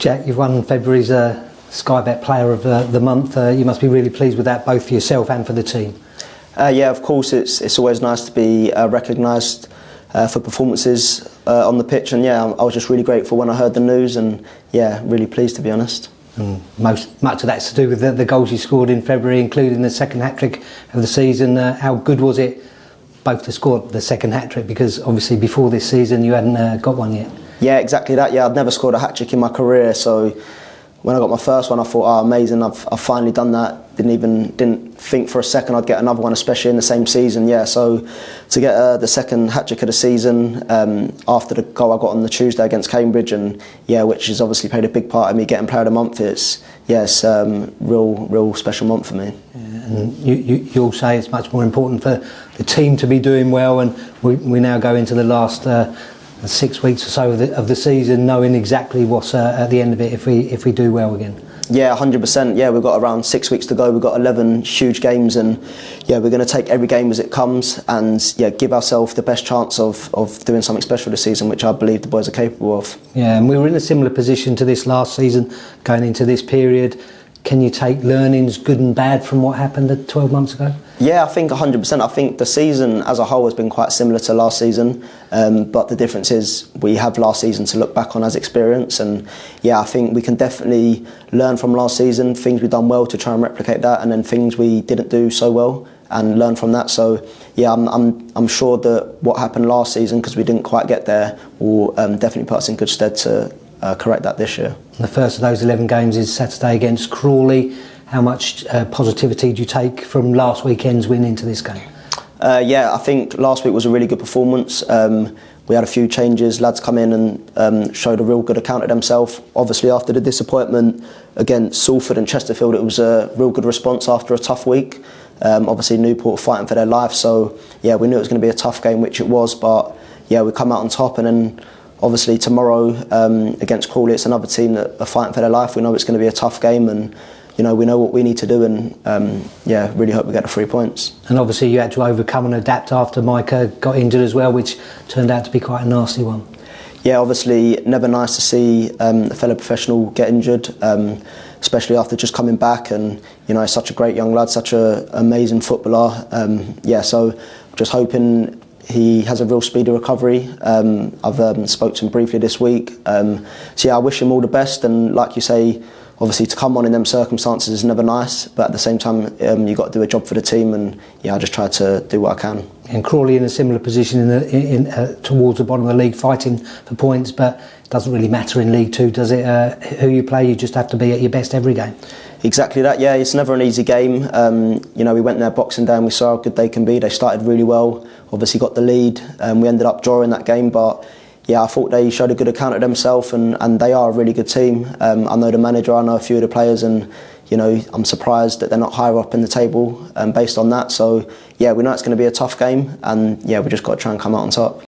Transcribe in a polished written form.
Jack, you've won February's Sky Bet Player of the Month. You must be really pleased with that, both for yourself and for the team. Yeah, of course, it's always nice to be recognised for performances on the pitch, and yeah, I was just really grateful when I heard the news, and yeah, really pleased, to be honest. Much of that's to do with the goals you scored in February, including the second hat-trick of the season. How good was it both to score the second hat-trick, because obviously before this season you hadn't got one yet? Yeah, exactly that. Yeah, I'd never scored a hat-trick in my career, so when I got my first one I thought, oh, amazing, I've finally done that. Didn't think for a second I'd get another one, especially in the same season. Yeah, so to get the second hat-trick of the season after the goal I got on the Tuesday against Cambridge, and yeah, which has obviously played a big part in me getting Player of the Month, it's real special month for me. Yeah, and you all say it's much more important for the team to be doing well, and we now go into the last 6 weeks or so of the season knowing exactly what's at the end of it if we do well again. Yeah, 100%. Yeah, we've got around 6 weeks to go. We've got 11 huge games, and yeah, we're going to take every game as it comes, and yeah, give ourselves the best chance of doing something special this season, which I believe the boys are capable of. Yeah, and we were in a similar position to this last season, going into this period. Can you take learnings, good and bad, from what happened 12 months ago? Yeah, I think 100%. I think the season as a whole has been quite similar to last season, but the difference is we have last season to look back on as experience, and yeah, I think we can definitely learn from last season, things we've done well to try and replicate that, and then things we didn't do so well and learn from that. So yeah, I'm sure that what happened last season, because we didn't quite get there, will definitely put us in good stead to correct that this year. The first of those 11 games is Saturday against Crawley. How much positivity do you take from last weekend's win into this game? Yeah, I think last week was a really good performance. We had a few changes, lads come in and showed a real good account of themselves. Obviously after the disappointment against Salford and Chesterfield, it was a real good response after a tough week. Obviously Newport fighting for their life, so yeah, we knew it was going to be a tough game, which it was, but yeah, we come out on top, and then obviously tomorrow against Crawley, it's another team that are fighting for their life. We know it's going to be a tough game, and you know, we know what we need to do, and yeah, really hope we get the 3 points. And obviously you had to overcome and adapt after Micah got injured as well, which turned out to be quite a nasty one. Yeah, obviously never nice to see a fellow professional get injured, especially after just coming back, and you know, such a great young lad, such an amazing footballer. Yeah, so just hoping he has a real speedy recovery. I've spoke to him briefly this week. So yeah, I wish him all the best, and like you say, obviously to come on in them circumstances is never nice, but at the same time you've got to do a job for the team, and yeah, I just try to do what I can. And Crawley in a similar position towards the bottom of the league, fighting for points, but it doesn't really matter in League Two, does it? Who you play, you just have to be at your best every game. Exactly that, yeah, it's never an easy game. You know, we went there Boxing Day and we saw how good they can be. They started really well, obviously got the lead, and we ended up drawing that game, but yeah, I thought they showed a good account of themselves, and they are a really good team. I know the manager, I know a few of the players, and you know, I'm surprised that they're not higher up in the table based on that. So yeah, we know it's going to be a tough game, and yeah, we just got to try and come out on top.